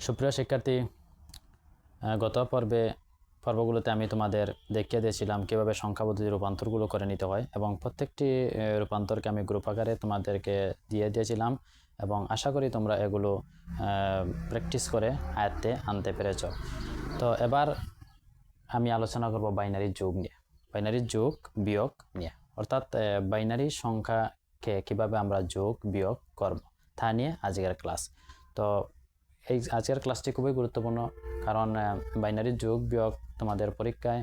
সুপ্রিয় শিক্ষার্থী, গত পর্বগুলোতে আমি তোমাদের দেখিয়ে দিয়েছিলাম কীভাবে সংখ্যা পদ্ধতির রূপান্তরগুলো করে নিতে হয় এবং প্রত্যেকটি রূপান্তরকে আমি গ্রুপ আকারে তোমাদেরকে দিয়ে দিয়েছিলাম এবং আশা করি তোমরা এগুলো প্র্যাকটিস করে আয়ত্তে আনতে পেরেছ। তো এবার আমি আলোচনা করব বাইনারি যোগ নিয়ে, বাইনারি যোগ বিয়োগ নিয়ে, অর্থাৎ বাইনারি সংখ্যাকে কীভাবে আমরা যোগ বিয়োগ করব তা নিয়ে আজকের ক্লাস। তো এই আজকের ক্লাসটি খুবই গুরুত্বপূর্ণ, কারণ বাইনারি যোগ বিয়োগ তোমাদের পরীক্ষায়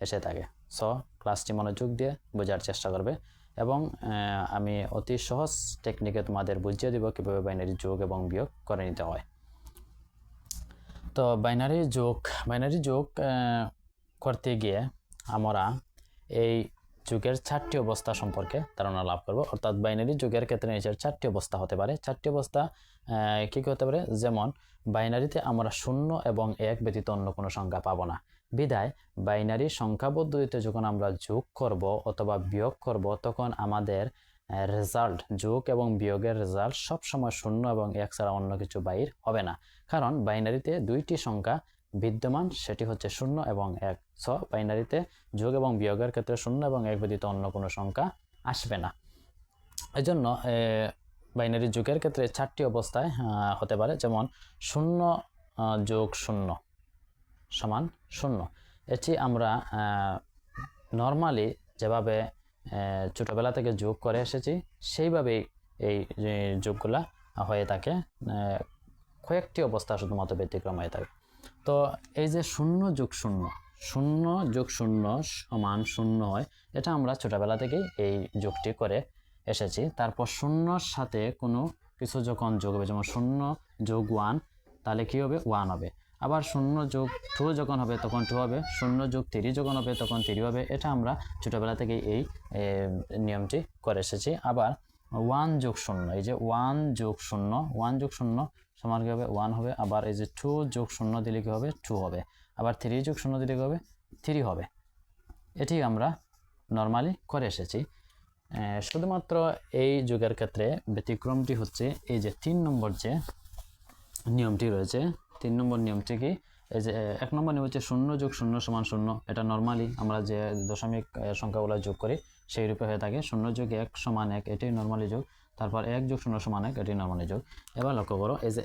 এসে থাকে। সো ক্লাসটি মনোযোগ দিয়ে বোঝার চেষ্টা করবে এবং আমি অতি সহজ টেকনিকে তোমাদের বুঝিয়ে দেব কীভাবে বাইনারি যোগ এবং বিয়োগ করে নিতে হয়। তো বাইনারি যোগ করতে গিয়ে আমরা এই যুগের 4টি অবস্থা সম্পর্কে ধারণা লাভ করব। অর্থাৎ বাইনারি যুগের ক্ষেত্রে নিচের 4টি অবস্থা হতে পারে। 4টি অবস্থা কী হতে পারে? যেমন বাইনারিতে আমরা 0 এবং 1 ব্যতীত অন্য কোনো সংখ্যা পাবো না। বিধায় বাইনারি সংখ্যা পদ্ধতিতে যখন আমরা যোগ করব অথবা বিয়োগ করব, তখন আমাদের রেজাল্ট, যোগ এবং বিয়োগের রেজাল্ট সবসময় 0 এবং 1 ছাড়া অন্য কিছু বাইর হবে না। কারণ বাইনারিতে 2টি সংখ্যা বিদ্যমান, সেটি হচ্ছে 0 এবং 1। সো বাইনারিতে যোগ এবং বিয়োগের ক্ষেত্রে 0 এবং 1 ব্যতীত অন্য কোনো সংখ্যা আসবে না। এই জন্য বাইনারি যোগের ক্ষেত্রে 4টি অবস্থায় হতে পারে। যেমন 0 যোগ 0 সমান 0। এটি আমরা নর্মালি যেভাবে ছোটোবেলা থেকে যোগ করে এসেছি সেইভাবেই এই যোগগুলা হয়ে থাকে। কয়েকটি অবস্থা শুধুমাত্র ব্যতিক্রম হয়ে থাকে। তো এই যে 0 যোগ 0 সমান 0 হয়, এটা আমরা ছোটোবেলা থেকেই এই যোগটি করে এসেছি। তারপর 0-র সাথে কোনো কিছু যখন যোগ হবে, যেমন 0 যোগ 1, তাহলে কী হবে? 1 হবে। আবার 0 যোগ 2 যখন হবে তখন 2 হবে। 0 যোগ 3 যখন হবে তখন 3 হবে। এটা আমরা ছোটোবেলা থেকেই এই নিয়মটি করে এসেছি। আবার 1 যোগ 0, এই যে 1 যোগ 0 সমান কী হবে? 1 হবে। আবার এই যে 2 যোগ 0 দিলে কী হবে? 2 হবে। আবার 3 যোগ 0 দিলে কী হবে? 3 হবে। এটি আমরা নর্মালি করে এসেছি। শুধুমাত্র এই যুগের ক্ষেত্রে ব্যতিক্রমটি হচ্ছে এই যে 3 নম্বর যে নিয়মটি রয়েছে। 3 নম্বর নিয়মটি কি? এই যে 1 নম্বর নিয়ম হচ্ছে 0 যোগ 0 সমান 0। এটা নর্মালি আমরা যে দশমিক সংখ্যাগুলো যোগ করি সেই রূপে হয়ে থাকে। 0 যোগ 1 সমান 1, এটাই নর্মালি যোগ। তারপর 1 যোগ 0 সমান 1, এটাই নর্মালি যোগ। এবার লক্ষ্য করো, এই যে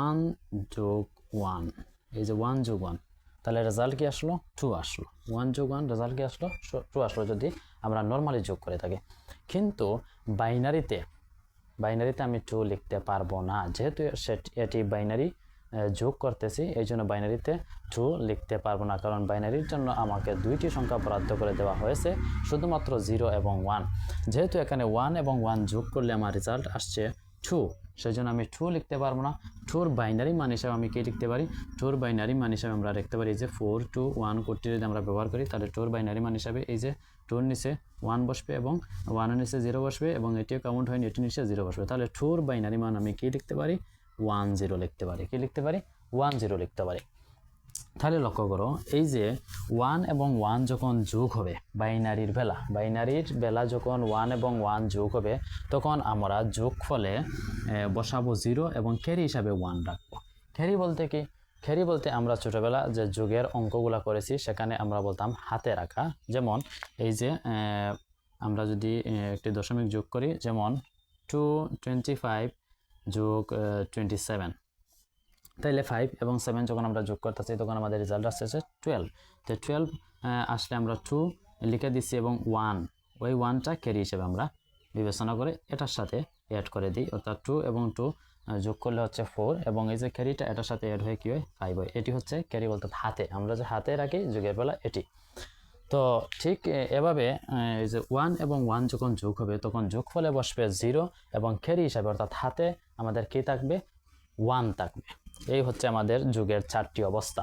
1 যোগ 1, এই যে 1 যোগ 1, তাহলে রেজাল্ট কি আসলো? 2 আসলো। 1 যোগ 1 রেজাল্ট কি আসলো? 2 আসলো, যদি আমরা নর্মালি যোগ করে থাকি। কিন্তু বাইনারিতে আমি 2 লিখতে পারবো না, যেহেতু এটি বাইনারি যোগ করতেছি, এই জন্য বাইনারিতে 2 লিখতে পারবো না। কারণ বাইনারির জন্য আমাকে 2টি সংখ্যা বরাদ্দ করে দেওয়া হয়েছে, শুধুমাত্র 0 এবং 1। যেহেতু এখানে 1 এবং 1 যোগ করলে আমার রেজাল্ট আসছে 2, সেই জন্য আমি 2 লিখতে পারবো না। 2-র বাইনারি মান হিসাবে আমি কি লিখতে পারি? 2-র বাইনারি মান হিসাবে আমরা লিখতে পারি যে 4 2 1 কোডটি যদি আমরা ব্যবহার করি, তাহলে 2-র বাইনারি মান হিসাবে এই যে 2-র নিচে 1 বসবে এবং 1-এর নিচে 0 বসবে এবং এটিও কাউন্ট হয়নি, এটির নিচে 0 বসবে। তাহলে 2-র বাইনারি মান আমি কি লিখতে পারি? 1 0 লিখতে পারি। কি লিখতে পারি? 1 0 লিখতে পারি। তাহলে লক্ষ্য করো, এই যে 1 এবং 1 যখন যোগ হবে বাইনারির বেলা যখন 1 এবং 1 যোগ হবে, তখন আমরা যোগফলে বসাবো 0 এবং ক্যারি হিসাবে 1 রাখবো। ক্যারি বলতে কি? ক্যারি বলতে আমরা ছোটোবেলা যে যোগের অঙ্কগুলো করেছি সেখানে আমরা বলতাম হাতে রাখা। যেমন এই যে আমরা যদি একটি দশমিক যোগ করি, যেমন 225 যোগ 27, তাইলে 5 এবং 7 যখন আমরা যোগ করতেছি তখন আমাদের রেজাল্ট আসছে 12। তো 12 আসলে আমরা 2 লিখে দিচ্ছি এবং 1, ওই 1টা ক্যারি হিসেবে আমরা বিবেচনা করে এটার সাথে অ্যাড করে দিই। অর্থাৎ 2 এবং 2 যোগ করলে হচ্ছে 4 এবং এই যে ক্যারিটা এটার সাথে অ্যাড হয়ে কী হয়? 5 হয়। এটি হচ্ছে ক্যারি বলতে হাতে, আমরা যে হাতে রাখি যোগের বেলা এটি। তো ঠিক এভাবে এই যে 1 এবং 1 যখন যোগ হবে তখন যোগফলে বসবে 0 এবং ক্যারি হিসাবে অর্থাৎ হাতে আমাদের কী থাকবে? 1 থাকবে। এই হচ্ছে আমাদের যোগের 4টি অবস্থা।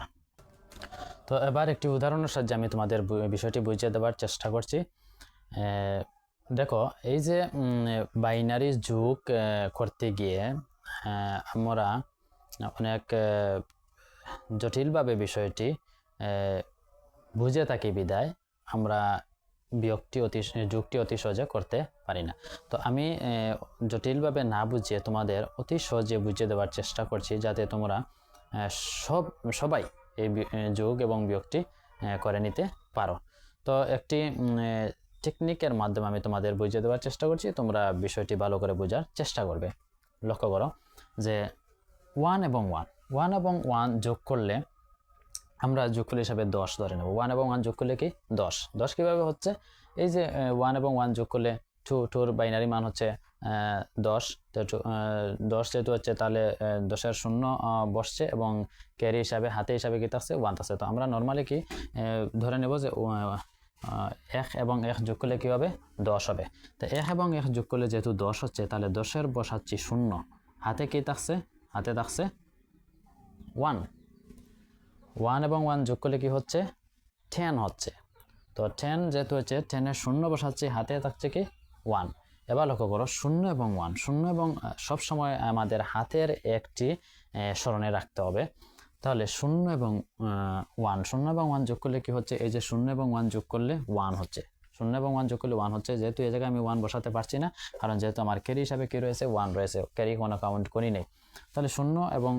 তো এবার একটি উদাহরণের সাহায্যে আমি তোমাদের বিষয়টি বুঝিয়ে দেওয়ার চেষ্টা করছি। দেখো, এই যে বাইনারি যোগ করতে গিয়ে আমরা অনেক জটিলভাবে বিষয়টি বুঝে থাকি, বিদায় আমরা যোগটি অতি সহজে করতে পারি না। তো আমি জটিলভাবে না বুঝিয়ে তোমাদের অতি সহজে বুঝিয়ে দেওয়ার চেষ্টা করছি, যাতে তোমরা সব সবাই এই যোগ এবং বিয়োগটি করে নিতে পারো। তো একটি টেকনিকের মাধ্যমে আমি তোমাদের বুঝিয়ে দেওয়ার চেষ্টা করছি, তোমরা বিষয়টি ভালো করে বোঝার চেষ্টা করবে। লক্ষ্য করো যে 1 এবং 1 এবং 1 যোগ করলে আমরা যোগফল হিসাবে 10 ধরে নেব। 1 এবং 1 যোগ করলে কি 10 কীভাবে হচ্ছে, এই যে 1 এবং 1 যোগ করলে 2 বাইনারি মান হচ্ছে 10, তো 10 যেহেতু হচ্ছে তাহলে 10-এর শূন্য বসছে এবং ক্যারি হিসাবে হাতে হিসাবে কি থাকছে 1 থাকছে। তো আমরা নর্মালি কি ধরে নেব যে 1 এবং 1 যোগ করলে কী হবে 10 হবে। তো 1 এবং 1 যোগ করলে যেহেতু 10 হচ্ছে তাহলে 10-এর বসাচ্ছি 0, হাতে কি থাকছে, হাতে থাকছে 1 এবং 1 যোগ করলে কি হচ্ছে 10 হচ্ছে। তো 10 যেহেতু হচ্ছে 10-এর শূন্য বসাচ্ছি, হাতে থাকছে কি 1। এবার লক্ষ্য করো 0 এবং 1, 0 এবং সবসময় আমাদের হাতের একটি স্মরণে রাখতে হবে। তাহলে 0 এবং 1, 0 এবং 1 যোগ করলে কি হচ্ছে, এই যে 0 এবং 1 যোগ করলে 1 হচ্ছে, 0 এবং 1 যোগ করলে 1 হচ্ছে। যেহেতু এই জায়গায় আমি 1 বসাতে পারছি না, কারণ যেহেতু আমার ক্যারি হিসাবে কি রয়েছে 1 রয়েছে, ক্যারি কোনো কাউন্ট করি নেই। তাহলে 0 এবং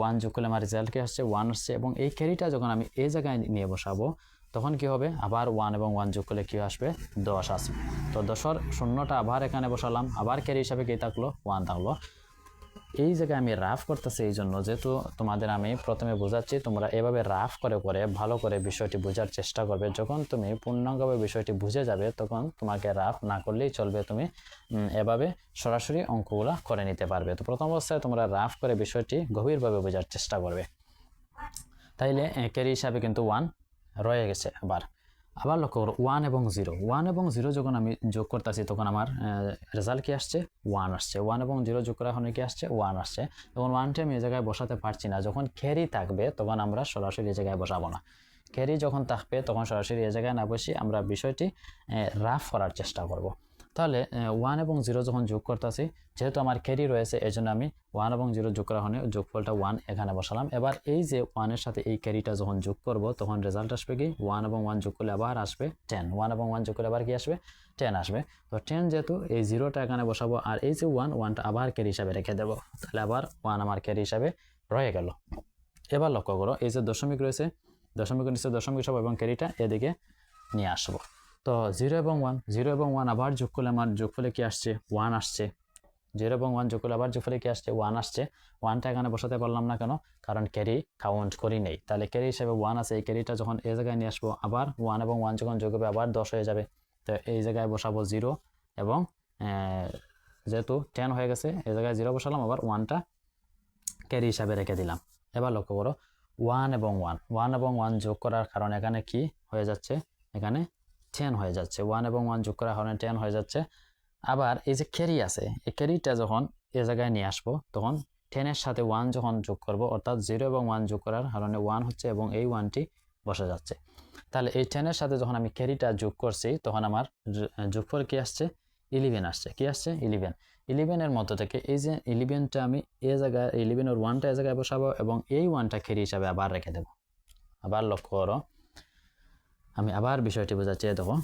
1 যোগ করলে আমার রেজাল্ট কি আসছে 1 আসছে, এবং এই ক্যারিটা যখন আমি এই জায়গায় নিয়ে বসাবো তখন কি হবে, আবার 1 এবং 1 যোগ করলে কি আসবে 10 আসবে। তো 10-এর শূন্যটা আবার এখানে বসালাম, আবার ক্যারি হিসাবে কি থাকলো 1 থাকলো। এই জায়গায় আমি রাফ করতেছি এই জন্য, যেহেতু তোমাদের আমি প্রথমে বোঝাচ্ছি, তোমরা এভাবে রাফ করে করে ভালো করে বিষয়টি বোঝার চেষ্টা করবে। যখন তুমি পূর্ণাঙ্গভাবে বিষয়টি বুঝে যাবে তখন তোমাকে রাফ না করলেই চলবে, তুমি এভাবে সরাসরি অঙ্কগুলো করে নিতে পারবে। তো প্রথম অবস্থায় তোমরা রাফ করে বিষয়টি গভীরভাবে বোঝার চেষ্টা করবে। তাইলে ক্যারি হিসাবে কিন্তু 1 রয়ে গেছে। আবার লক্ষ্য করো 1 এবং 0, 1 এবং 0 যখন আমি যোগ করতেছি তখন আমার রেজাল্ট কি আসছে 1 আসছে। 1 এবং 0 যোগ করা হলে কি আসছে 1 আসছে। তখন 1টা আমি এই জায়গায় বসাতে পারছি না, যখন ক্যারি থাকবে তখন আমরা সরাসরি এই জায়গায় বসাবো না। ক্যারি যখন থাকবে তখন সরাসরি এই জায়গায় না বসে আমরা বিষয়টি রাফ করার চেষ্টা করব। তাহলে 1 এবং 0 যখন যোগ করতেছি, যেহেতু আমার ক্যারি রয়েছে এই জন্য আমি 1 এবং 0 যোগ করা হলে যোগফলটা 1 এখানে বসালাম। এবার এই যে 1-এর সাথে এই ক্যারিটা যখন যোগ করব তখন রেজাল্ট আসবে কি 1 এবং 1 যোগ করলে আবার আসবে 10, 1 এবং 1 যোগ করলে আবার কি আসবে 10 আসবে। তো 10 যেহেতু এই 0টা এখানে বসাবো, আর এই যে 1টা আবার ক্যারি হিসাবে রেখে দেবো, তাহলে আবার 1 আমার ক্যারি হিসাবে রয়ে গেল। এবার লক্ষ্য করো এই যে দশমিক রয়েছে, দশমিকের নিচে দশমিক সব এবং ক্যারিটা এদিকে নিয়ে আসবো। তো 0 এবং 1 আবার যোগ করলে আমার যোগফলে কি আসছে 1 আসছে। 0 এবং 1 যোগ করলে আবার যোগফলে কি আসছে 1 আসছে। 1টা এখানে বসাতে পারলাম না কেন, কারণ ক্যারি কাউন্ট করি নেই। তাহলে ক্যারি হিসেবে 1 আছে, এই ক্যারিটা যখন এই জায়গায় নিয়ে আসবো আবার 1 এবং 1 যখন যোগ হবে আবার 10 হয়ে যাবে। তো এই জায়গায় বসাবো 0 এবং যেহেতু 10 হয়ে গেছে এই জায়গায় 0 বসালাম, আবার 1টা ক্যারি হিসাবে রেখে দিলাম। এবার লক্ষ্য করো 1 এবং 1 যোগ করার কারণে এখানে কি হয়ে যাচ্ছে, এখানে 10 হয়ে যাচ্ছে। 1 এবং 1 যোগ করার কারণে 10 হয়ে যাচ্ছে। আবার এই যে ক্যারি আছে, এই ক্যারিটা যখন এ জায়গায় নিয়ে আসবো তখন 10-এর সাথে 1 যখন যোগ করব, অর্থাৎ 0 এবং 1 যোগ করার কারণে 1 হচ্ছে এবং এই 1টি বসে যাচ্ছে। তাহলে এই 10-এর সাথে যখন আমি ক্যারিটা যোগ করছি তখন আমার যোগফল কি আসছে 11 আসছে। কি আসছে 11-এর মধ্য থেকে এই যে 11টা আমি এ জায়গায় 11-এর 1টা এ জায়গায় বসাবো এবং এই 1টা ক্যারি হিসাবে আবার রেখে দেব। আবার লক্ষ্য করো, আমি আবার বিষয়টি বোঝাচ্ছি। দেখো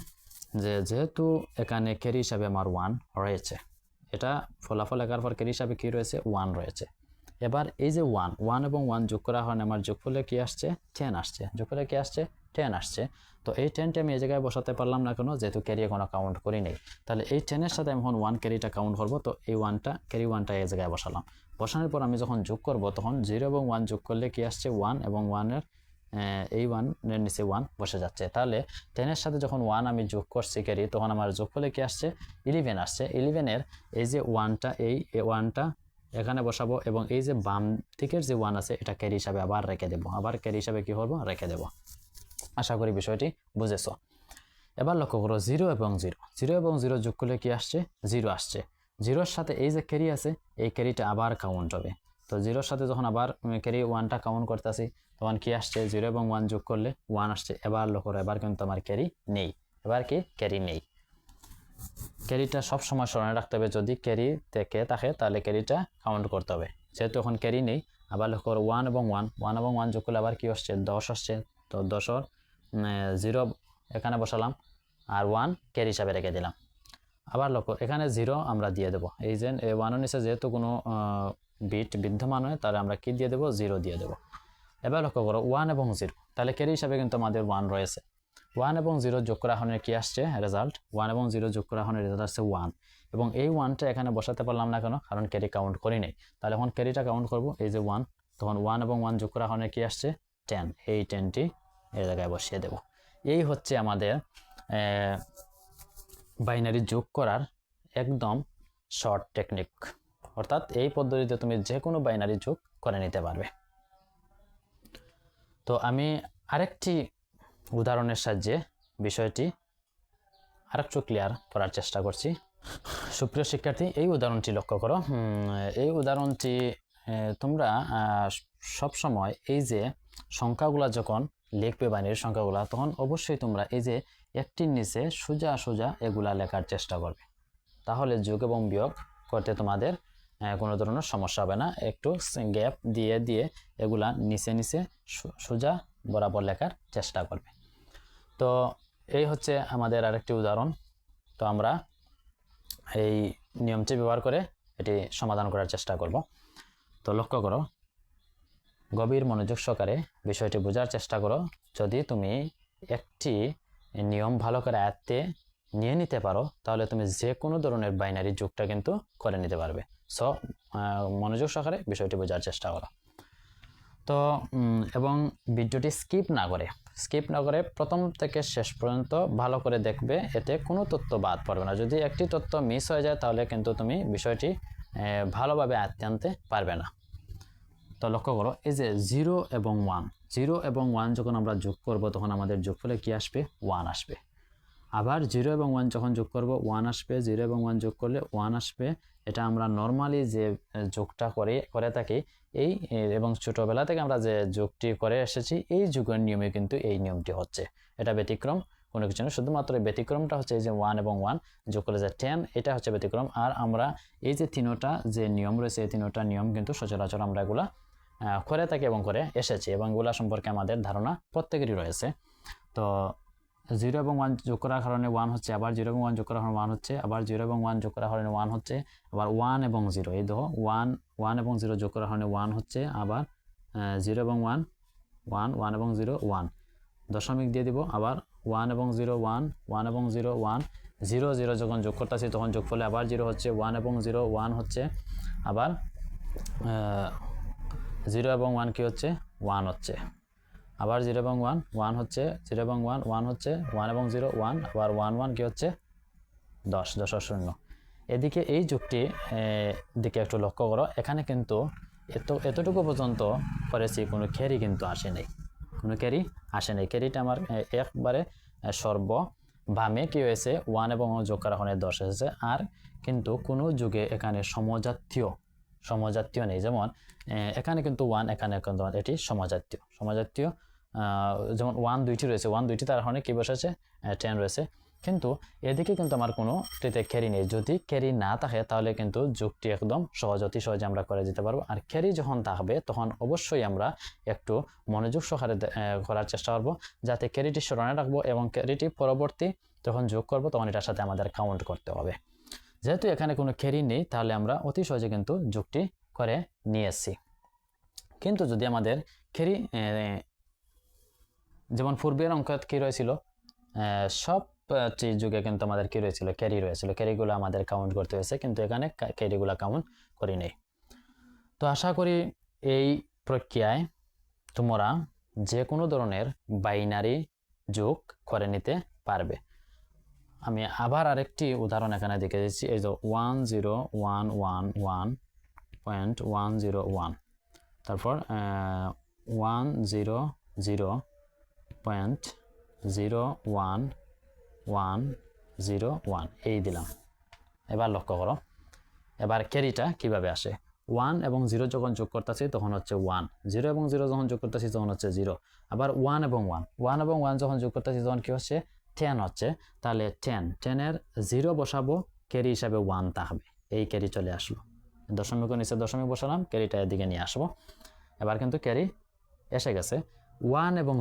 যে যেহেতু এখানে ক্যারি হিসাবে আমার 1 রয়েছে, এটা ফলাফল লেখার পর ক্যারি হিসাবে কি রয়েছে 1 রয়েছে। এবার এই যে 1 এবং 1 যোগ করা হয় আমার যোগফলে কি আসছে 10 আসছে। যোগফলে কি আসছে 10 আসছে। তো এই 10টা আমি এই জায়গায় বসাতে পারলাম না কেন, যেহেতু ক্যারি কোনো কাউন্ট করি নেই। তাহলে এই 10-এর সাথে আমি এখন 1 ক্যারিটা কাউন্ট করবো, তো এই 1টা ক্যারি 1টা এই জায়গায় বসালাম। বসানোর পর আমি যখন যোগ করব তখন 0 এবং 1 যোগ করলে কি আসছে 1 এবং 1-এর এই 1-এর নিচে 1 বসে যাচ্ছে। তাহলে 10-এর সাথে যখন 1 আমি যোগ করছি ক্যারি, তখন আমার যোগফলে কি আসছে 11 আসছে। 11-এর এই যে 1টা এই 1টা এখানে বসাবো এবং এই যে বাম দিকের যে 1 আছে এটা ক্যারি হিসাবে আবার রেখে দেবো। আবার ক্যারি হিসাবে কি করবো রেখে দেবো। আশা করি বিষয়টি বুঝেছো। এবার লক্ষ্য করো 0 এবং 0 যোগ করলে কি আসছে 0 আসছে। 0-এর সাথে এই যে ক্যারি আছে এই ক্যারিটা আবার কাউন্ট হবে। তো 0-এর সাথে যখন আবার ক্যারি 1টা কাউন্ট করতেছি তখন কি আসছে 0 এবং 1 যোগ করলে 1 আসছে। এবার লক্ষ্য করো এবার কিন্তু আমার ক্যারি নেই। এবার কি ক্যারি নেই। ক্যারিটা সবসময় স্মরণে রাখতে হবে, যদি ক্যারি থেকে থাকে তাহলে ক্যারিটা কাউন্ট করতে হবে। যেহেতু এখন ক্যারি নেই, আবার লক্ষ্য করো 1 এবং 1 যোগ করলে আবার কি আসছে 10 আসছে। তো 10-এর 0 এখানে বসালাম আর 1 ক্যারি হিসাবে রেখে দিলাম। আবার লক্ষ্য এখানে 0 আমরা দিয়ে দেবো। এই যে 1-এর নিচে যেহেতু কোনো বিট বিদ্যমান হয় তাহলে আমরা কি দিয়ে দেবো 0 দিয়ে দেবো। এবার লক্ষ্য করো 1 এবং 0, তাহলে ক্যারি হিসাবে কিন্তু আমাদের 1 রয়েছে। 1 এবং 0 যোগ করা হলে কি আসছে রেজাল্ট, 1 এবং 0 যোগ করা হলে রেজাল্ট আসছে 1, এবং এই 1টা এখানে বসাতে পারলাম না কেন, কারণ ক্যারি কাউন্ট করি নেই। তাহলে এখন ক্যারিটা কাউন্ট করব, এই যে 1, তখন 1 এবং 1 যোগ করা হলে কি আসছে 10, এই 10টি এই জায়গায় বসিয়ে দেব। এই হচ্ছে আমাদের বাইনারি যোগ করার একদম শর্ট টেকনিক, অর্থাৎ এই পদ্ধতিতে তুমি যে কোনো বাইনারি যোগ করে নিতে পারবে। তো আমি আরেকটি উদাহরণের সাহায্যে বিষয়টি আরেকটু ক্লিয়ার করার চেষ্টা করছি। সুপ্রিয় শিক্ষার্থী, এই উদাহরণটি লক্ষ্য করো। এই উদাহরণটি তোমরা সব সময় এই যে সংখ্যাগুলা যখন লিখবে বাইনারি সংখ্যাগুলা, তখন অবশ্যই তোমরা এই যে একটির নিচে সোজা সোজা এগুলা লেখার চেষ্টা করবে, তাহলে যোগ এবং বিয়োগ করতে তোমাদের কোনো ধরনের সমস্যা হবে না। একটু গ্যাপ দিয়ে দিয়ে এগুলা নিচে নিচে সোজা বরাবর লেখার চেষ্টা করবে। তো এই হচ্ছে আমাদের আরেকটি উদাহরণ। তো আমরা এই নিয়মটি ব্যবহার করে এটি সমাধান করার চেষ্টা করব। তো লক্ষ্য করো, গভীর মনোযোগ সহকারে বিষয়টি বোঝার চেষ্টা করো। যদি তুমি একটি নিয়ম ভালো করে আয়ত্তে নিয়ে নিতে পারো, তাহলে তুমি যে কোনো ধরনের বাইনারি যোগটা কিন্তু করে নিতে পারবে। সো মনোযোগ সহকারে বিষয়টি বোঝার চেষ্টা করো। তো এবং ভিডিওটি স্কিপ না করে প্রথম থেকে শেষ পর্যন্ত ভালো করে দেখবে, এতে কোনো তথ্য বাদ পড়বে না। যদি একটি তথ্য মিস হয়ে যায় তাহলে কিন্তু তুমি বিষয়টি ভালোভাবে আয়ত্তে আনতে পারবে না। তো লক্ষ্য করো, এই যে 0 এবং 1 যখন আমরা যোগ করব তখন আমাদের যোগফলে কি আসবে 1 আসবে। আবার 0 এবং 1 যখন যোগ করব 1 আসবে, 0 এবং 1 যোগ করলে 1 আসবে। এটা আমরা নর্মালি যে যোগটা করে থাকি এই, এবং ছোটবেলা থেকে আমরা যে যোগটি করে এসেছি এই যোগের নিয়মে কিন্তু এই নিয়মটি হচ্ছে। এটা ব্যতিক্রম কোনো কিছু না, শুধুমাত্র ব্যতিক্রমটা হচ্ছে এই যে 1 এবং 1 যোগ করলে যে 10, এটা হচ্ছে ব্যতিক্রম। আর আমরা এই যে তিনটা যে নিয়ম রয়েছে এই তিনটা নিয়ম কিন্তু সচরাচর আমরা এগুলা করে থাকি এবং করে এসেছি, এবং এগুলা সম্পর্কে আমাদের ধারণা প্রত্যেকেরই রয়েছে। তো 0 এবং 1 যোগ করার কারণে 1 হচ্ছে, আবার 0 এবং 1 যোগ করার কারণে 1 হচ্ছে, আবার 0 এবং 1 যোগ করার কারণে 1 হচ্ছে, আবার 1 এবং 0, এই দেখো 1 এবং 0 যোগ করার কারণে 1 হচ্ছে, আবার 0 এবং 1 এবং 0 1 দশমিক দিয়ে দিব, আবার 1 এবং 0 1 এবং 0 1 0 0 যখন যোগ করতেছি তখন যোগফলে আবার 0 হচ্ছে, 1 এবং 0 1 হচ্ছে, আবার 0 এবং 1 কি হচ্ছে 1 হচ্ছে, আবার 0 এবং 1 হচ্ছে, 0 এবং 1 হচ্ছে, 1 এবং 0 1, আবার 1 1 কি হচ্ছে 10 0। এদিকে এই যুগটি দিকে একটু লক্ষ্য করো, এখানে কিন্তু এতটুকু পর্যন্ত করেছি, কোনো ক্যারি কিন্তু আসে নাই, ক্যারিটা আমার একবারে বামে কি হয়েছে 1 এবং যোগ করা হলে 10 এসেছে। আর কিন্তু কোনো যুগে এখানে সমজাতীয় নেই, যেমন এখানে কিন্তু 1, এখানে কিন্তু 1, এটি সমজাতীয় যেমন 1 2টি রয়েছে, 1 2টি তার কারণে কি বসেছে 10 রয়েছে, কিন্তু এদিকে কিন্তু আমার কোনোটিতে ক্যারি নেই। যদি ক্যারি না থাকে তাহলে কিন্তু যুগটি একদম অতি সহজে আমরা করে দিতে পারবো। আর ক্যারি যখন থাকবে তখন অবশ্যই আমরা একটু মনোযোগ সহকারে করার চেষ্টা করবো, যাতে ক্যারিটি স্মরণে রাখবো, এবং ক্যারিটি পরবর্তী যখন যোগ করবো তখন এটার সাথে আমাদের কাউন্ট করতে হবে। যেহেতু এখানে কোনো ক্যারি নেই তাহলে আমরা অতি সহজে কিন্তু যোগটি করে নিয়েছি। কিন্তু যদি আমাদের ক্যারি, যেমন পূর্বের অঙ্ক কি রয়েছিল, সব যুগে কিন্তু আমাদের কি রয়েছিল ক্যারি রয়েছিল, ক্যারিগুলো আমাদের কাউন্ট করতে হয়েছে, কিন্তু এখানে ক্যারিগুলো কাউন্ট করি নেই। তো আশা করি এই প্রক্রিয়ায় তোমরা যে কোনো ধরনের বাইনারি যোগ করে নিতে পারবে। আমি আবার আরেকটি উদাহরণ এখানে দেখে দিচ্ছি, এই যে 10111.101, তারপর 100.011101 এই দিলাম। এবার লক্ষ্য করো, এবার ক্যারিটা কিভাবে আসে। 1 এবং 0 যখন যোগ করতেছি তখন হচ্ছে 1, 0 এবং 0 যখন যোগ করতেছি তখন হচ্ছে 0, আবার 1 এবং 1 যখন যোগ করতেছি তখন কি হচ্ছে 10 হচ্ছে। তাহলে 10 এর 0 বসাবো, ক্যারি হিসাবে 1 থাকবে, এই ক্যারি চলে আসলো, দশমিকের নিচে দশমিক বসালাম, ক্যারিটা এদিকে নিয়ে আসবো। এবার কিন্তু ক্যারি এসে গেছে। 1 এবং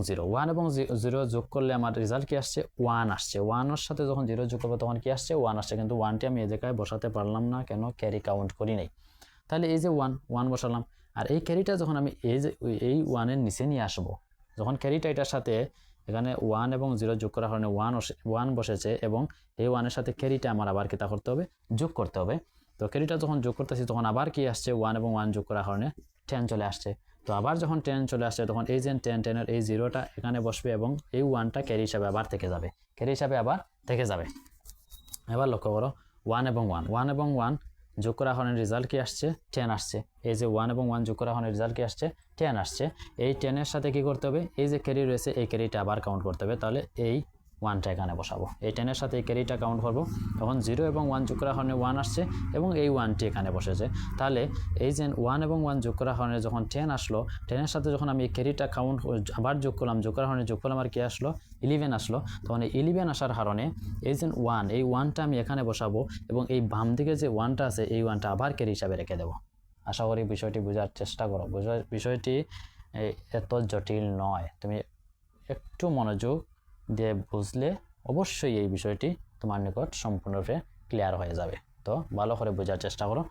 0 যোগ করলে আমার রেজাল্ট কি আসছে 1 আসছে, 1 এর সাথে যখন 0 যোগ করবো তখন কি আসছে 1 আসছে, কিন্তু 1টি আমি এই জায়গায় বসাতে পারলাম না, কেন ক্যারি কাউন্ট করি নাই। তাহলে এই যে ওয়ান বসালাম, আর এই ক্যারিটা যখন আমি এই ওয়ানের নিচে নিয়ে আসবো, যখন ক্যারিটা এটার সাথে এখানে 1 এবং 0 যোগ করার কারণে ওয়ান বসেছে, এবং এই ওয়ানের সাথে ক্যারিটা আমার আবার কিতা করতে হবে, যোগ করতে হবে। তো ক্যারিটা যখন যোগ করতেছি তখন আবার কি আসছে, 1 এবং 1 যোগ করার কারণে 10 চলে আসছে। তো আবার যখন 10 চলে আসছে তখন এই যে 10 এই 0টা এখানে বসবে, এবং এই 1টা ক্যারি হিসাবে আবার থেকে যাবে, এবার লক্ষ্য করো 1 এবং 1 যোগ করা কারণে রেজাল্ট কি আসছে, 10 আসছে। এই যে 1 এবং 1 যোগ করা কারণে রেজাল্ট কি আসছে, 10 আসছে। এই 10 এর সাথে কি করতে হবে, এই যে ক্যারি রয়েছে এই ক্যারিটা আবার কাউন্ট করতে হবে। তাহলে এই 1টা এখানে বসাবো, এই 10 এর সাথে এই ক্যারিটা কাউন্ট করব, তখন 0 এবং 1 যোগ করার কারণে 1 আসছে, এবং এই 1টি এখানে বসেছে। তাহলে এই যে 1 এবং 1 যোগ করার কারণে যখন 10 আসলো, 10 এর সাথে যখন আমি এই ক্যারিটা কাউন্ট আবার যোগ করলাম, যোগ করার কারণে যোগ করলাম আর কি আসলো, 11 আসলো। তখন এই 11 আসার কারণে এই যে এই 1টা আমি এখানে বসাবো, এবং এই বাম দিকে যে 1টা আছে এই 1টা আবার ক্যারি হিসাবে রেখে দেবো। আশা করি বিষয়টি বোঝার চেষ্টা করো। বিষয়টি এত জটিল নয়, তুমি একটু মনোযোগ দিয়ে বুঝলে অবশ্যই এই বিষয়টি তোমার নিকট সম্পূর্ণরূপে ক্লিয়ার হয়ে যাবে। তো ভালো করে বোঝার চেষ্টা করো।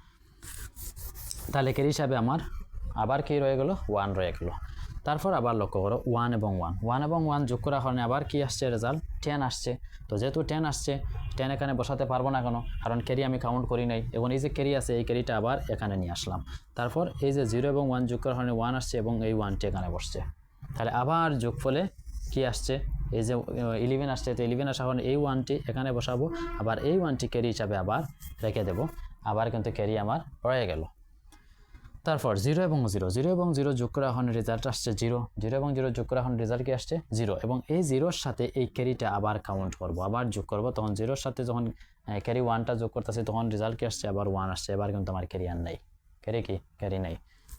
তাহলে ক্যারি হিসাবে আমার আবার কি রয়ে গেল, 1 রয়ে গেল। তারপর আবার লক্ষ্য করো 1 এবং 1 যোগ করার কারণে আবার কি আসছে, রেজাল্ট 10 আসছে। তো যেহেতু 10 আসছে, 10 এখানে বসাতে পারবো না কেন, কারণ ক্যারি আমি কাউন্ট করি নাই। এখন এই যে ক্যারি আছে এই ক্যারিটা আবার এখানে নিয়ে আসলাম। তারপর এই যে 0 এবং 1 যোগ করার কারণে 1 আসছে, এবং এই 1টি এখানে বসছে। তাহলে আবার যোগফলে কি আসছে, এই যে 11 আসছে। তো 11 আসার কারণে এই 1টি এখানে বসাবো, আবার এই 1টি ক্যারি হিসাবে আবার রেখে দেব। আবার কিন্তু ক্যারি আমার রয়ে গেল। তারপর 0 এবং 0 যোগ করা এখন রেজাল্ট আসছে 0 এবং 0 যোগ করা এখন রেজাল্ট কি আসছে 0, এবং এই 0-র সাথে এই ক্যারিটা আবার কাউন্ট করব, আবার যোগ করব। তখন 0-র সাথে যখন ক্যারি 1টা যোগ করতেছে তখন রেজাল্ট কি আসছে, আবার 1 আসছে। এবার কিন্তু আমার ক্যারি আর নাই, ক্যারি নাই,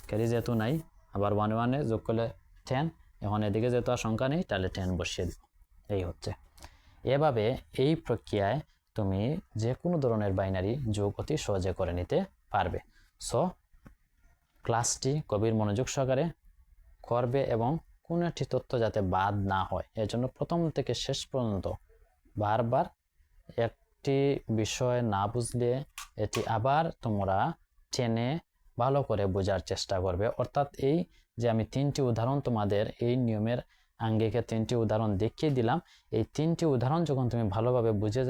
ক্যারি যেহেতু নাই, আবার 1 যোগ করলে 10, এখন এদিকে যেহেতু আর সংখ্যা নেই তাহলে 10 বসিয়ে দেব। এই হচ্ছে, এভাবে এই প্রক্রিয়ায় তুমি যে কোনো ধরনের বাইনারি যোগ অতি সহজে করে নিতে পারবে। সো ক্লাসটি গভীর মনোযোগ সহকারে করবে, এবং কোনো একটি তথ্য যাতে বাদ না হয় এর জন্য প্রথম থেকে শেষ পর্যন্ত বারবার একটি বিষয় না বুঝলে এটি আবার তোমরা টেনে ভালো করে বোঝার চেষ্টা করবে। অর্থাৎ এই যে আমি 3টি উদাহরণ তোমাদের এই নিয়মের আঙ্গিকে 3টি উদাহরণ দেখিয়ে দিলাম, এই 3টি উদাহরণ যখন তুমি ভালোভাবে বুঝে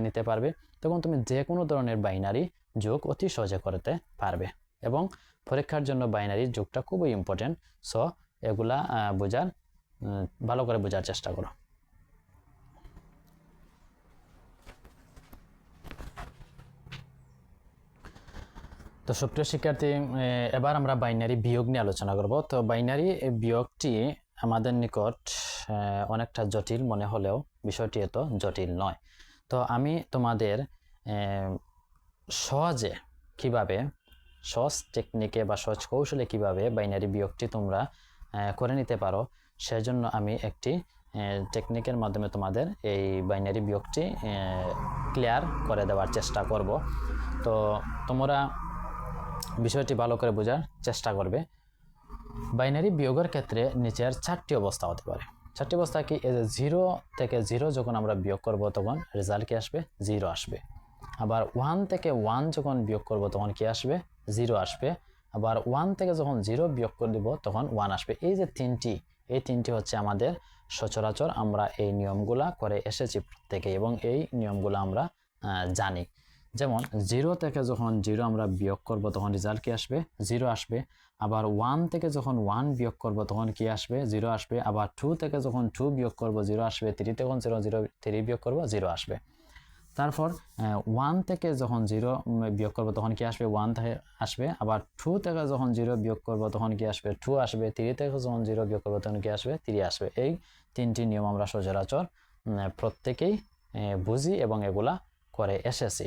নিতে পারবে তখন তুমি যে কোনো ধরনের বাইনারি যোগ অতি সহজে করতে পারবে। এবং পরীক্ষার জন্য বাইনারি যোগটা খুবই ইম্পর্টেন্ট। সো এগুলা ভালো করে বোঝার চেষ্টা করো। তো সুপ্রিয় শিক্ষার্থী, এবার আমরা বাইনারি বিয়োগ নিয়ে আলোচনা করব। তো বাইনারি বিয়োগটি আমাদের নিকট অনেকটা জটিল মনে হলেও বিষয়টি এত জটিল নয়। তো আমি তোমাদের সহজে কিভাবে, সহজ টেকনিকে বা সহজ কৌশলে কিভাবে বাইনারি বিয়োগটি তোমরা করে নিতে পারো সেজন্য আমি একটি টেকনিকের মাধ্যমে তোমাদের এই বাইনারি বিয়োগটি ক্লিয়ার করে দেওয়ার চেষ্টা করব। তো তোমরা বিষয়টি ভালো করে বোঝার চেষ্টা করবে। বাইনারি বিয়োগের ক্ষেত্রে নিচের 4টি অবস্থা হতে পারে। 4টি অবস্থা কি, 0 থেকে 0 যখন আমরা বিয়োগ করব তখন রেজাল্ট কি আসবে, 0 আসবে। আবার 1 থেকে 1 যখন বিয়োগ করব তখন কি আসবে, 0 আসবে। আবার 1 থেকে যখন 0 বিয়োগ করে দেব তখন 1 আসবে। এই যে এই তিনটি হচ্ছে আমাদের সচরাচর আমরা এই নিয়মগুলা করে এসেছি প্রত্যেকে, এবং এই নিয়মগুলো আমরা জানি। যেমন 0 থেকে যখন 0 আমরা বিয়োগ করব তখন রেজাল্ট কি আসবে, 0 আসবে। আবার 1 থেকে যখন 1 বিয়োগ করব তখন কি আসবে, 0 আসবে। আবার 2 থেকে যখন 2 বিয়োগ করব 0 আসবে। 3 থেকে যখন 3 বিয়োগ করব 0 আসবে। তারপর 1 থেকে যখন 0 বিয়োগ করব তখন কি আসবে, 1 আসবে। আবার 2 থেকে যখন 0 বিয়োগ করব তখন কি আসবে, 2 আসবে। 3 থেকে যখন 0 বিয়োগ করব তখন কি আসবে, 3 আসবে। এই তিনটি নিয়ম আমরা সচরাচর প্রত্যেকেই বুঝি এবং এগুলা করে এসেছি।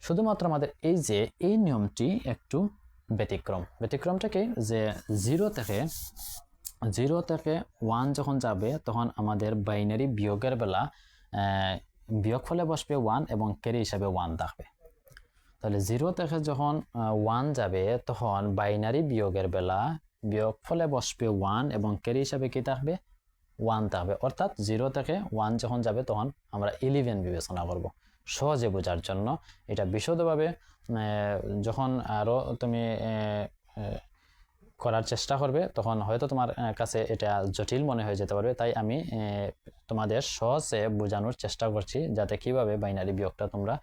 শুধুমাত্র আমাদের এই নিয়মটি একটু ব্যতিক্রমটা কি, যে 0 থেকে 1 যখন যাবে তখন আমাদের বাইনারি বিয়োগের বেলা বিয়োগফলে বসবে 1 এবং ক্যারি হিসাবে 1 থাকবে। তাহলে 0 থেকে যখন 1 যাবে তখন বাইনারি বিয়োগের বেলা বিয়োগফলে বসবে 1 এবং ক্যারি হিসাবে কি থাকবে, 1 থাকবে। অর্থাৎ 0 থেকে 1 যখন যাবে তখন আমরা 11 বিবেচনা করব। সহজে বোঝার জন্য এটা বিশদভাবে যখন আরও তুমি করার চেষ্টা করবে তখন হয়তো তোমার কাছে এটা জটিল মনে হয়ে যেতে পারবে। তাই আমি তোমাদের সহজে বোঝানোর চেষ্টা করছি যাতে কিভাবে বাইনারি বিয়োগটা তোমরা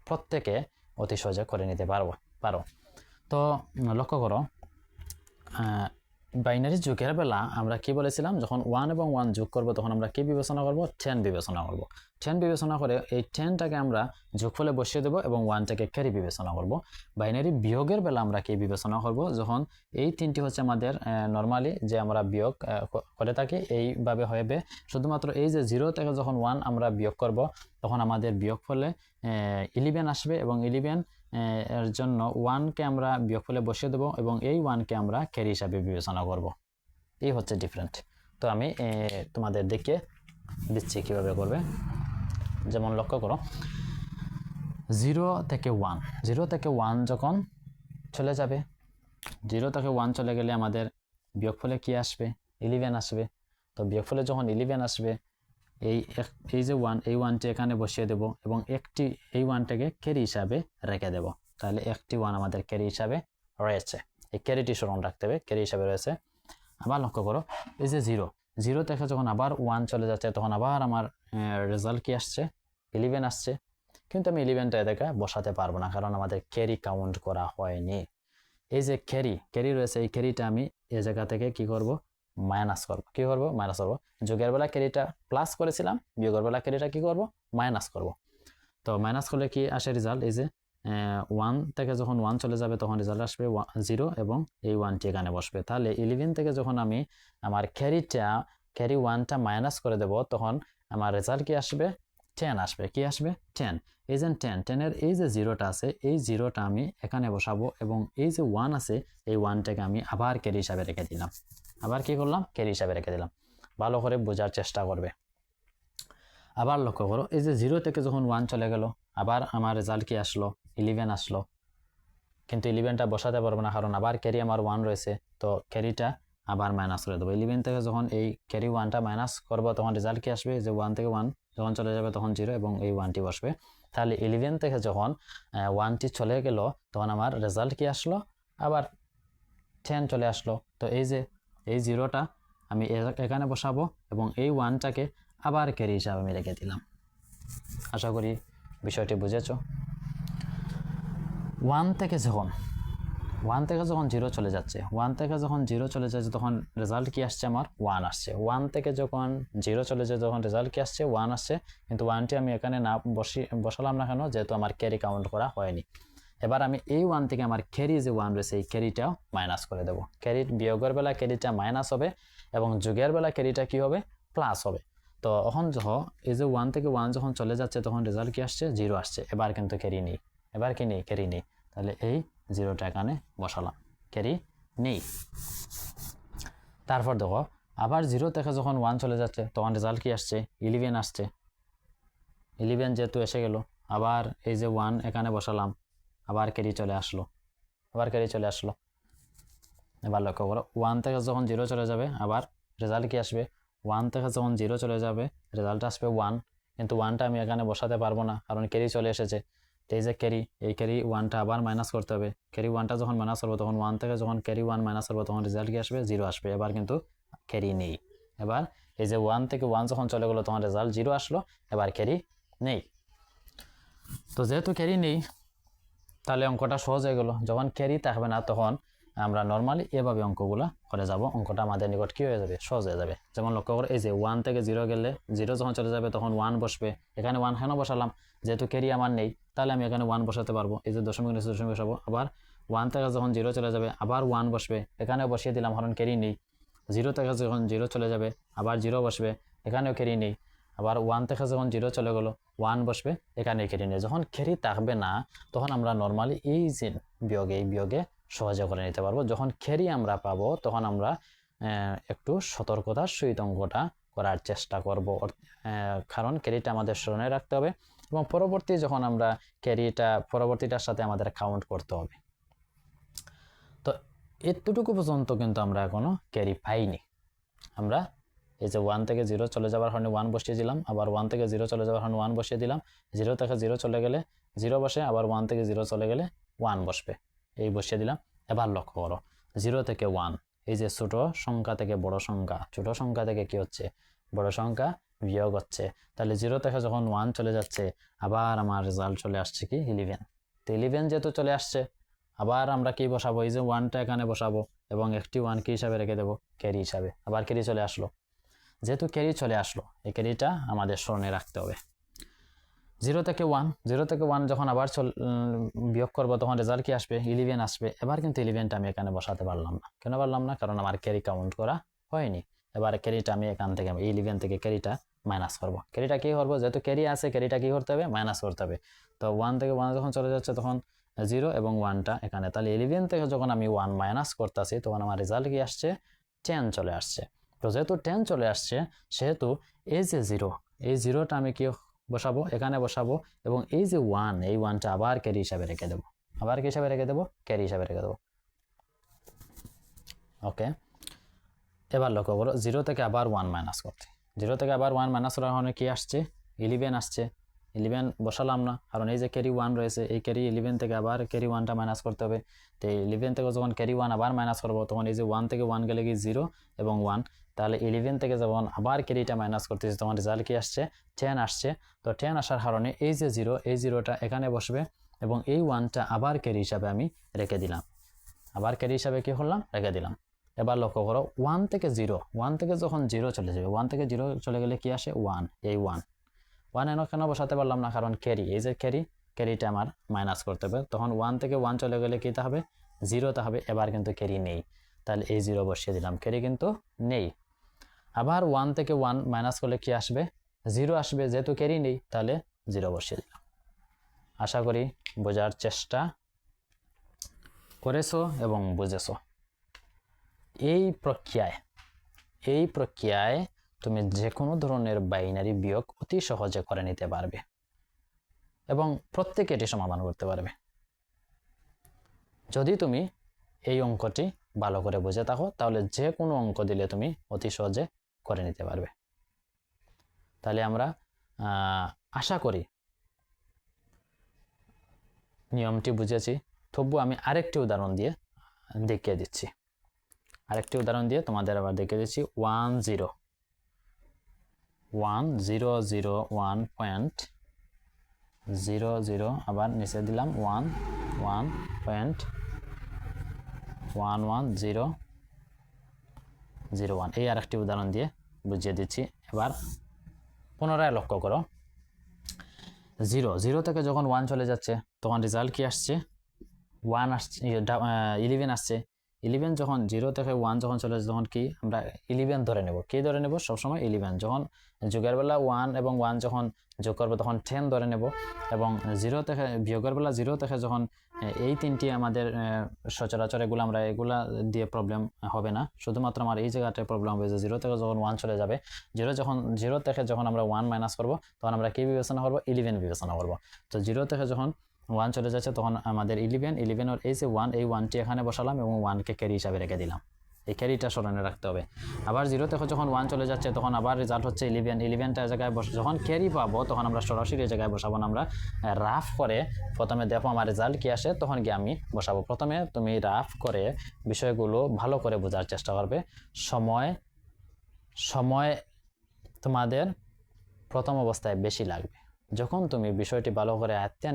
প্রত্যেকে অতি সহজে করে নিতে পারো। তো লক্ষ্য করো, বাইনারি যোগের বেলা আমরা কি বলেছিলাম, যখন 1 এবং 1 যোগ করব তখন আমরা কি বিবেচনা করব, 10 বিবেচনা করব। 10 বিবেচনা করে এই 10টাকে আমরা যোগফলে বসিয়ে দেব এবং 1টাকে ক্যারি বিবেচনা করব। বাইনারি বিয়োগের বেলা আমরা কি বিবেচনা করব, যখন এই তিনটি হচ্ছে আমাদের নর্মালি যে আমরা বিয়োগ করে থাকি এইভাবে হবে, শুধুমাত্র এই যে 0 থেকে যখন 1 আমরা বিয়োগ করব তখন আমাদের বিয়োগ ফলে 11 আসবে এবং 11 এর জন্য 1কে আমরা বিয়োগফলে বসিয়ে দেব এবং এই 1কে আমরা ক্যারি হিসাবে বিবেচনা করব। এই হচ্ছে ডিফারেন্ট। তো আমি তোমাদের দেখিয়ে দিচ্ছি কিভাবে করবে। যেমন লক্ষ্য করো, 0 থেকে 1 যখন চলে যাবে, 0 থেকে 1 চলে গেলে আমাদের বিয়োগফলে কি আসবে, 11 আসবে। তো বিয়োগফলে যখন 11 আসবে এই যে 1, এই 1টি এখানে বসিয়ে দেব এবং একটি এই 1টাকে ক্যারি হিসাবে রেখে দেব। তাহলে একটি 1 আমাদের ক্যারি হিসাবে রয়েছে, এই ক্যারিটি স্মরণ রাখতে হবে, ক্যারি হিসাবে রয়েছে। আবার লক্ষ্য করো, এই যে 0 থেকে যখন আবার 1 চলে যাচ্ছে তখন আবার আমার রেজাল্ট কি আসছে, 11 আসছে। কিন্তু আমি 11টা এদিকে বসাতে পারবো না, কারণ আমাদের ক্যারি কাউন্ট করা হয়নি। এই যে ক্যারি রয়েছে, এই ক্যারিটা আমি এই জায়গা থেকে কি করব, মাইনাস করব। কি করব, মাইনাস করব। যোগের বেলা ক্যারিটা প্লাস করেছিলাম, বিয়োগের বেলা ক্যারিটা কি করব, মাইনাস করব। তো মাইনাস করলে কি আসে রেজাল্ট, এই যে 1 থেকে যখন 1 চলে যাবে তখন রেজাল্ট আসবে 0 এবং এই 1টি এখানে বসবে। তাহলে 11 থেকে যখন আমি আমার ক্যারি 1টা মাইনাস করে দেব তখন আমার রেজাল্ট কি আসবে, 10 আসবে। কি আসবে, 10। এই যে 10 এর এই যে 0টা আছে, এই 0টা আমি এখানে বসাবো এবং এই যে 1 আছে, এই 1টাকে আমি আবার ক্যারি হিসাবে রেখে দিলাম। আবার কি করলাম, ক্যারি হিসাবে রেখে দিলাম। ভালো করে বোঝার চেষ্টা করবে। আবার লক্ষ্য করো, এই যে 0 থেকে যখন 1 চলে গেল আবার আমার রেজাল্ট কি আসলো, 11 আসলো। কিন্তু 11টা বসাতে পারবো না, কারণ আবার ক্যারি আমার 1 রয়েছে। তো ক্যারিটা আবার মাইনাস করে দেবো। 11 থেকে যখন এই ক্যারি 1টা মাইনাস করবো তখন রেজাল্ট কি আসবে, যে 1 থেকে 1 যখন চলে যাবে তখন 0 এবং এই 1টি বসবে। তাহলে 11 থেকে যখন 1টি চলে গেল তখন আমার রেজাল্ট কি আসলো, আবার 10 চলে আসলো। তো এই যে এই 0টা আমি এখানে বসাবো এবং এই 1টাকে আবার ক্যারি হিসাবে আমি রেখে দিলাম। আশা করি বিষয়টি বুঝেছো। 1 থেকে যখন 0 চলে যাচ্ছে, 1 থেকে যখন 0 চলে যাচ্ছে তখন রেজাল্ট কি আসছে, আমার 1 আসছে। 1 থেকে যখন 0 চলে যায় তখন রেজাল্ট কি আসছে, 1 আসছে। কিন্তু 1টি আমি এখানে না বসালাম না কেন, যেহেতু আমার ক্যারি কাউন্ট করা হয়নি। এবার আমি এই 1 থেকে আমার ক্যারি যে 1 রয়েছে এই ক্যারিটাও মাইনাস করে দেবো। ক্যারি বিয়োগের বেলা ক্যারিটা মাইনাস হবে এবং যোগের বেলা ক্যারিটা কি হবে, প্লাস হবে। তো এখন যখন এই যে 1 থেকে 1 যখন চলে যাচ্ছে তখন রেজাল্ট কি আসছে, 0 আসছে। এবার কিন্তু ক্যারি নেই, এবার কি নেই, ক্যারি নেই। তাহলে এই 0টা এখানে বসালাম, ক্যারি নেই। তারপর দেখো আবার 0 থেকে যখন 1 চলে যাচ্ছে তখন রেজাল্ট কি আসছে, 11 আসছে। 11 যেহেতু এসে গেল, আবার এই যে 1 এখানে বসালাম, আবার ক্যারি চলে আসলো, এবার লক্ষ্য করো 1 থেকে যখন 0 চলে যাবে আবার রেজাল্ট কি আসবে, 1 থেকে যখন 0 চলে যাবে রেজাল্ট আসবে 1। কিন্তু 1টা আমি এখানে বসাতে পারবো না, কারণ ক্যারি চলে এসেছে। তো এই যে এই ক্যারি 1টা আবার মাইনাস করতে হবে। ক্যারি 1টা যখন মাইনাস করবো তখন 1 থেকে যখন ক্যারি 1 মাইনাস করবো তখন রেজাল্ট কি আসবে, 0 আসবে। এবার কিন্তু ক্যারি নেই। এবার এই যে 1 থেকে 1 যখন চলে গেলো তখন রেজাল্ট 0 আসলো, এবার ক্যারি নেই। তো যেহেতু ক্যারি নেই তাহলে অঙ্কটা সহজ হয়ে গেল। যখন ক্যারি থাকবে না তখন আমরা নর্মালি এভাবে অঙ্কগুলো করে যাব, অঙ্কটা আমাদের নিকট কি হয়ে যাবে, সহজ হয়ে যাবে। যেমন লক্ষ্য করো, এই যে 1 থেকে 0 গেলে 0 যখন চলে যাবে তখন 1 বসবে। এখানে 1 কেন বসালাম, যেহেতু ক্যারি আমার নেই তাহলে আমি এখানে 1 বসাতে পারবো। এই যে দশমিক নিচে দশমিক বসাবো। আবার 1 থেকে যখন 0 চলে যাবে আবার 1 বসবে, এখানে বসিয়ে দিলাম কারণ ক্যারি নেই। 0 থেকে যখন 0 চলে যাবে আবার 0 বসবে, এখানেও ক্যারি নেই। আবার 1 থেকে যখন 0 চলে গেলো 1 বসবে, এখানে ক্যারি নেই। যখন ক্যারি থাকবে না তখন আমরা নর্মালি এই যে বিয়োগে সহজে করে নিতে পারবো। যখন ক্যারি আমরা পাবো তখন আমরা একটু সতর্কতার সহিত অঙ্কটা করার চেষ্টা করব, কারণ ক্যারিটা আমাদের স্মরণে রাখতে হবে এবং পরবর্তী যখন আমরা পরবর্তীটার সাথে আমাদের কাউন্ট করতে হবে। তো এতটুকু পর্যন্ত কিন্তু আমরা এখনো ক্যারি পাইনি। আমরা এই যে 1 থেকে 0 চলে যাওয়ার কারণে 1 বসিয়ে দিলাম, আবার 1 থেকে 0 চলে যাওয়ার কারণে 1 বসিয়ে দিলাম, 0 থেকে 0 চলে গেলে 0 বসে, আবার 1 থেকে 0 চলে গেলে 1 বসবে, এই বসিয়ে দিলাম। এবার লক্ষ্য করো 0 থেকে 1, এই যে ছোট সংখ্যা থেকে বড় সংখ্যা, ছোট সংখ্যা থেকে কি হচ্ছে বড় সংখ্যা বিয়োগ হচ্ছে, তাহলে 0 থেকে যখন 1 চলে যাচ্ছে আবার আমার রেজাল্ট চলে আসছে কি 11। তো 11 যেহেতু চলে আসছে আবার আমরা কি বসাবো, এই যে 1টা এখানে বসাবো এবং একটি 1 কি হিসাবে রেখে দেবো, ক্যারি হিসাবে। আবার ক্যারি চলে আসলো, যেহেতু ক্যারি চলে আসলো এই ক্যারিটা আমাদের স্মরণে রাখতে হবে। 0 থেকে 1 যখন আবার বিয়োগ করবো তখন রেজাল্ট কি আসবে, 11 আসবে। এবার কিন্তু 11টা আমি এখানে বসাতে পারলাম না, কেন পারলাম না, কারণ আমার ক্যারি কাউন্ট করা হয়নি। এবার ক্যারিটা আমি এখান থেকে 11 থেকে ক্যারিটা মাইনাস করবো। ক্যারিটা কি করবো, যেহেতু ক্যারি আছে ক্যারিটা কি করতে হবে, মাইনাস করতে হবে। তো 1 থেকে 1 যখন চলে যাচ্ছে তখন 0 এবং 1টা এখানে, তাহলে 11 থেকে যখন আমি 1 মাইনাস করতেছি তখন আমার রেজাল্ট কি আসছে, 10 চলে আসছে। তো যেহেতু 10 চলে আসছে সেহেতু এই যে 0, এই 0টা আমি কি বসাবো, এখানে বসাবো, এবং এই যে 1, এই 1টা আবার ক্যারি হিসাবে রেখে দেবো, আবার কি হিসাবে রেখে দেবো, ক্যারি হিসাবে রেখে দেবো। ওকে, এবার লক্ষ্য করো 0 থেকে আবার 1 মাইনাস করতে, 0 থেকে আবার 1 মাইনাস করার কারণে কি আসছে, 11 আসছে। 11 বসালাম না, কারণ এই যে ক্যারি 1 রয়েছে, এই ক্যারি 11 থেকে আবার ক্যারি 1টা মাইনাস করতে হবে। তো 11 থেকে যখন ক্যারি 1 আবার মাইনাস করবো তখন এই যে 1 থেকে 1 গেলে কি 0 এবং 1, তাহলে 11 থেকে যখন আবার ক্যারিটা মাইনাস করতেছি তখন রেজাল্ট কি আসছে, 10 আসছে। তো 10 আসার কারণে এই যে 0, এই 0টা এখানে বসবে এবং এই 1টা আবার ক্যারি হিসাবে আমি রেখে দিলাম, আবার ক্যারি হিসাবে কি করলাম, রেখে দিলাম। এবার লক্ষ্য করো 1 থেকে 0, 1 থেকে যখন 0 চলে যাবে, 1 থেকে 0 চলে গেলে কি আসে, 1, এই 1 এনে কেন বসাতে পারলাম না, কারণ ক্যারি, এই যে ক্যারিটা আমার মাইনাস করতে হবে। তখন 1 থেকে 1 চলে গেলে কি হবে, 0 হবে। এবার কিন্তু ক্যারি নেই, তাহলে এই 0 বসিয়ে দিলাম, ক্যারি কিন্তু নেই। আবার 1 থেকে 1 মাইনাস করলে কি আসবে, 0 আসবে, যেহেতু ক্যারি নেই তাহলে 0 বসিয়ে দিলাম। আশা করি বোঝার চেষ্টা করেছো এবং বুঝেছো। এই প্রক্রিয়ায় তুমি যে কোনো ধরনের বাইনারি বিয়োগ অতি সহজে করে নিতে পারবে এবং প্রত্যেকে এটি সমাধান করতে পারবে যদি তুমি এই অঙ্কটি ভালো করে বুঝে থাকো, তাহলে যে কোনো অঙ্ক দিলে তুমি অতি সহজে করে নিতে পারবে। তাহলে আমরা আশা করি নিয়মটি বুঝেছি। তবু আমি আরেকটি উদাহরণ দিয়ে দেখিয়ে দিচ্ছি, তোমাদের আবার দেখিয়ে দিচ্ছি। 1.0.1.00 আবার নিচে দিলাম 1.1.11001, এই আরেকটি উদাহরণ দিয়ে বুঝিয়ে দিচ্ছি। এবার পুনরায় লক্ষ্য করো 0 থেকে যখন 1 চলে যাচ্ছে তখন রেজাল্ট কি আসছে, 1 আসছে, 11 আসছে। 11 যখন 0 থেকে 1 যখন চলে যাচ্ছে তখন কি আমরা 11 ধরে নেব, কি ধরে নেব, সবসময় 11। যখন যোগের বেলা 1 এবং 1 যখন যোগ করবো তখন 10 ধরে নেব, এবং 0 থেকে বিয়োগের বেলা 0 থেকে যখন এই তিনটি আমাদের সচরাচর এগুলা দিয়ে প্রবলেম হবে না, শুধুমাত্র আমার এই জায়গাটায় প্রবলেম হবে যে 0 থেকে যখন 1 চলে যাবে, 0 থেকে যখন আমরা 1 মাইনাস করবো তখন আমরা কি বিবেচনা করবো, 11 বিবেচনা করবো। তো 0 থেকে যখন 1 চলে যাচ্ছে তখন আমাদের 11 এই যে 1, এই 1টি এখানে বসালাম এবং 1কে ক্যারি হিসাবে রেখে দিলাম, এই ক্যারিটা স্মরণে রাখতে হবে। আবার 0 থেকে যখন 1 চলে যাচ্ছে তখন আবার রেজাল্ট হচ্ছে 11টা জায়গায় যখন ক্যারি পাবো তখন আমরা সরাসরি এই জায়গায় বসাবো না, আমরা রাফ করে প্রথমে দেখো আমার রেজাল্ট কি আসে তখন গিয়ে আমি বসাবো। প্রথমে তুমি রাফ করে বিষয়গুলো ভালো করে বোঝার চেষ্টা করবে। সময় তোমাদের প্রথম অবস্থায় বেশি লাগবে, যখন তুমি বিষয়টি ভালো করে আয়ত্তে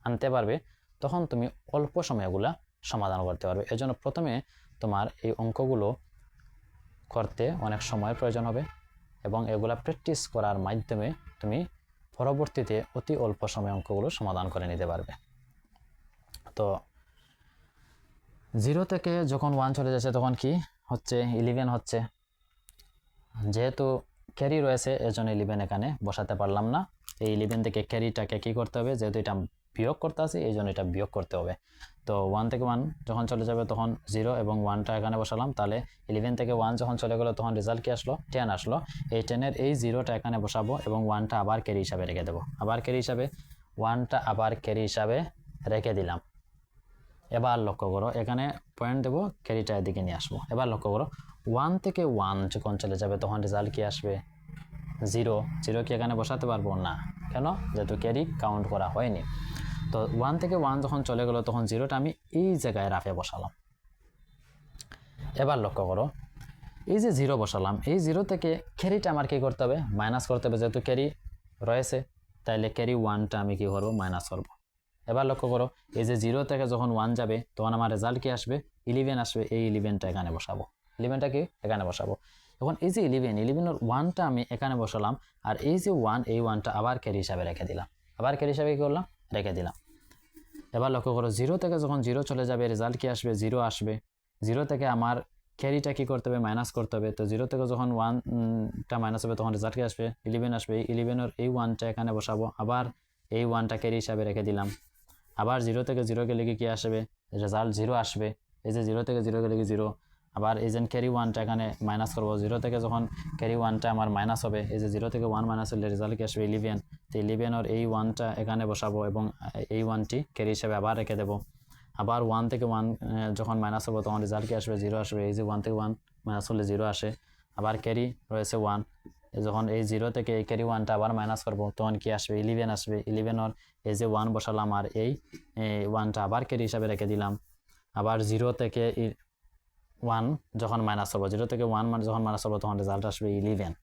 আনতে পারবে তখন তুমি অল্প সময়গুলা সমাধান করতে পারবে। এজন্য প্রথমে তোমার এই অঙ্কগুলো করতে অনেক সময় প্রয়োজন হবে এবং এগুলা প্র্যাকটিস করার মাধ্যমে তুমি পরবর্তীতে অতি অল্প সময়ে অঙ্কগুলো সমাধান করে নিতে পারবে। তো 0 থেকে যখন 1 চলে যাচ্ছে তখন কি হচ্ছে, 11 হচ্ছে। যেহেতু ক্যারি রয়েছে এজন্য 11 এখানে বসাতে পারলাম না। এই 11 থেকে ক্যারিটাকে কি করতে হবে, যেহেতু এটা বিয়োগ করতে আছে এই জন্য এটা বিয়োগ করতে হবে। তো 1 থেকে 1 যখন চলে যাবে তখন 0 এবং 1টা এখানে বসালাম, তাহলে 11 থেকে 1 যখন চলে গেলো তখন রেজাল্ট কি আসলো, 10 আসলো। এই 10-এর এই 0টা এখানে বসাবো এবং 1টা আবার ক্যারি হিসাবে রেখে দেবো, আবার ক্যারি হিসাবে 1টা আবার ক্যারি হিসাবে রেখে দিলাম। এবার লক্ষ্য করো এখানে পয়েন্ট দেবো, ক্যারিটা এদিকে নিয়ে আসবো। এবার লক্ষ্য করো 1 থেকে 1 যখন চলে যাবে তখন রেজাল্ট কি আসবে? 0। 0 কি এখানে বসাতে পারবো না, কেন? যেহেতু ক্যারি কাউন্ট করা হয়নি। তো 1 থেকে 1 যখন চলে গেলো তখন 0টা আমি এই জায়গায় রাফে বসালাম। এবার লক্ষ্য করো এই যে 0 বসালাম, এই 0 থেকে ক্যারিটা আমার কি করতে হবে? মাইনাস করতে হবে, যেহেতু ক্যারি রয়েছে তাইলে ক্যারি 1টা আমি কি করবো? মাইনাস করবো। এবার লক্ষ্য করো এই যে 0 থেকে যখন 1 যাবে তখন আমার রেজাল্ট কি আসবে? 11 আসবে। এই 11টা এখানে বসাবো। 11টা কি এখানে বসাবো। এখন এই যে 11-এর 1টা আমি এখানে বসালাম, আর এই যে 1, এই 1টা আবার ক্যারি হিসাবে রেখে দিলাম। আবার ক্যারি হিসাবে কি করলাম? রেখে দিলাম। এবার লক্ষ্য করো 0 থেকে যখন 0 চলে যাবে রেজাল্ট কি আসবে? 0 আসবে। 0 থেকে আমার ক্যারিটা কি করতে হবে? মাইনাস করতে হবে। তো 0 থেকে যখন 1টা মাইনাস হবে তখন রেজাল্ট কি আসবে? 11 আসবে। 11-এর এই 1টা এখানে বসাবো, আবার এই 1টা ক্যারি হিসাবে রেখে দিলাম। আবার 0 থেকে 0 গেলে কি আসবে? রেজাল্ট 0 আসবে। এই যে 0 থেকে 0 গেলে কি 0। আবার এই যে ক্যারি 1টা এখানে মাইনাস করবো। 0 থেকে যখন ক্যারি 1টা আমার মাইনাস হবে, এই যে 0 থেকে 1 মাইনাস হলে রেজাল্ট কি আসবে? 11। তো 11-এর এই 1টা এখানে বসাবো এবং এই 1টি ক্যারি হিসাবে আবার রেখে দেবো। আবার 1 থেকে 1 যখন মাইনাস হবে তখন রেজাল্ট কি আসবে? 0 আসবে। এই যে 1 থেকে 1 মাইনাস হলে 0 আসে। আবার ক্যারি রয়েছে 1, যখন এই 0 থেকে এই ক্যারি 1টা আবার মাইনাস করবো তখন কি আসবে? 11 আসবে। 11-এর এই যে 1 বসালাম আর এই 1টা আবার ক্যারি হিসাবে রেখে দিলাম। আবার 0 থেকে 1 যখন মাইনাস হবে, 0 থেকে 1 যখন মাইনাস হবে তখন রেজাল্ট আসবে 11।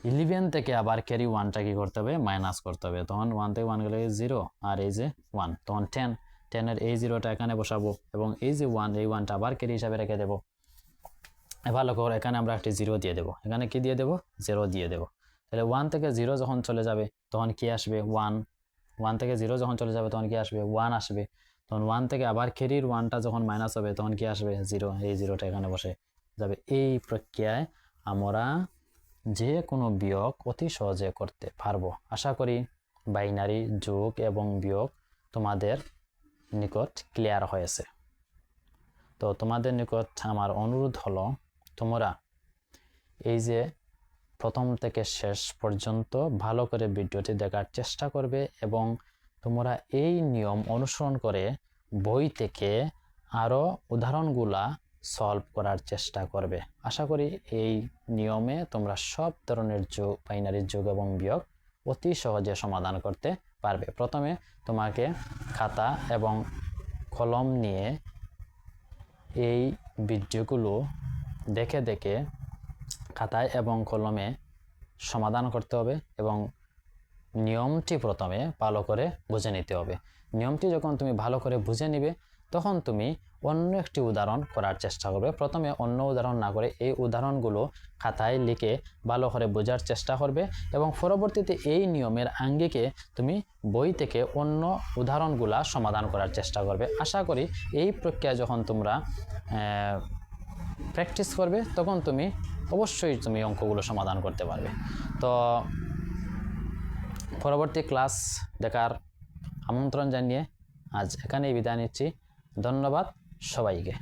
11 থেকে আবার ক্যারি 1টা কি করতে হবে? মাইনাস করতে হবে। তখন 1 থেকে 1 গেলে 0, আর এই যে 1 তখন 10। 10-এর এই 0টা এখানে বসাবো এবং এই যে 1, এই 1টা আবার ক্যারি হিসাবে রেখে দেবো। এবার লক্ষ্য করো এখানে আমরা একটি 0 দিয়ে দেবো। এখানে কি দিয়ে দেবো? 0 দিয়ে দেবো। তাহলে 1 থেকে 0 যখন চলে যাবে তখন কি আসবে? 1। 1 থেকে 0 যখন চলে যাবে তখন কি আসবে? 1 আসবে। তখন 1 থেকে আবার ক্যারির 1টা যখন মাইনাস হবে তখন কি আসবে? 0। এই 0টা এখানে বসে যাবে। এই প্রক্রিয়ায় আমরা যে কোনো বিয়োগ অতি সহজে করতে পারবো। আশা করি বাইনারি যোগ এবং বিয়োগ তোমাদের নিকট ক্লিয়ার হয়েছে। তো তোমাদের নিকট আমার অনুরোধ হলো তোমরা এই যে প্রথম থেকে শেষ পর্যন্ত ভালো করে ভিডিওটি দেখার চেষ্টা করবে এবং তোমরা এই নিয়ম অনুসরণ করে বই থেকে আরও উদাহরণগুলা সলভ করার চেষ্টা করবে। আশা করি এই নিয়মে তোমরা সব ধরনের যোগ, বাইনারি যোগ এবং বিয়োগ অতি সহজে সমাধান করতে পারবে। প্রথমে তোমাকে খাতা এবং কলম নিয়ে এই ভিডিওগুলো দেখে দেখে খাতায় এবং কলমে সমাধান করতে হবে এবং নিয়মটি প্রথমে ভালো করে বুঝে নিতে হবে। নিয়মটি যখন তুমি ভালো করে বুঝে নিবে তখন তুমি অন্য একটি উদাহরণ করার চেষ্টা করবে। প্রথমে অন্য উদাহরণ না করে এই উদাহরণগুলো খাতায় লিখে ভালো করে বোঝার চেষ্টা করবে এবং পরবর্তীতে এই নিয়মের আঙ্গিকে তুমি বই থেকে অন্য উদাহরণগুলা সমাধান করার চেষ্টা করবে। আশা করি এই প্রক্রিয়া যখন তোমরা প্র্যাকটিস করবে তখন অবশ্যই তুমি অঙ্কগুলো সমাধান করতে পারবে। তো পরবর্তী ক্লাস দেখার আমন্ত্রণ জানিয়ে আজ এখানেই বিদায় নিচ্ছি। ধন্যবাদ সবাইকে।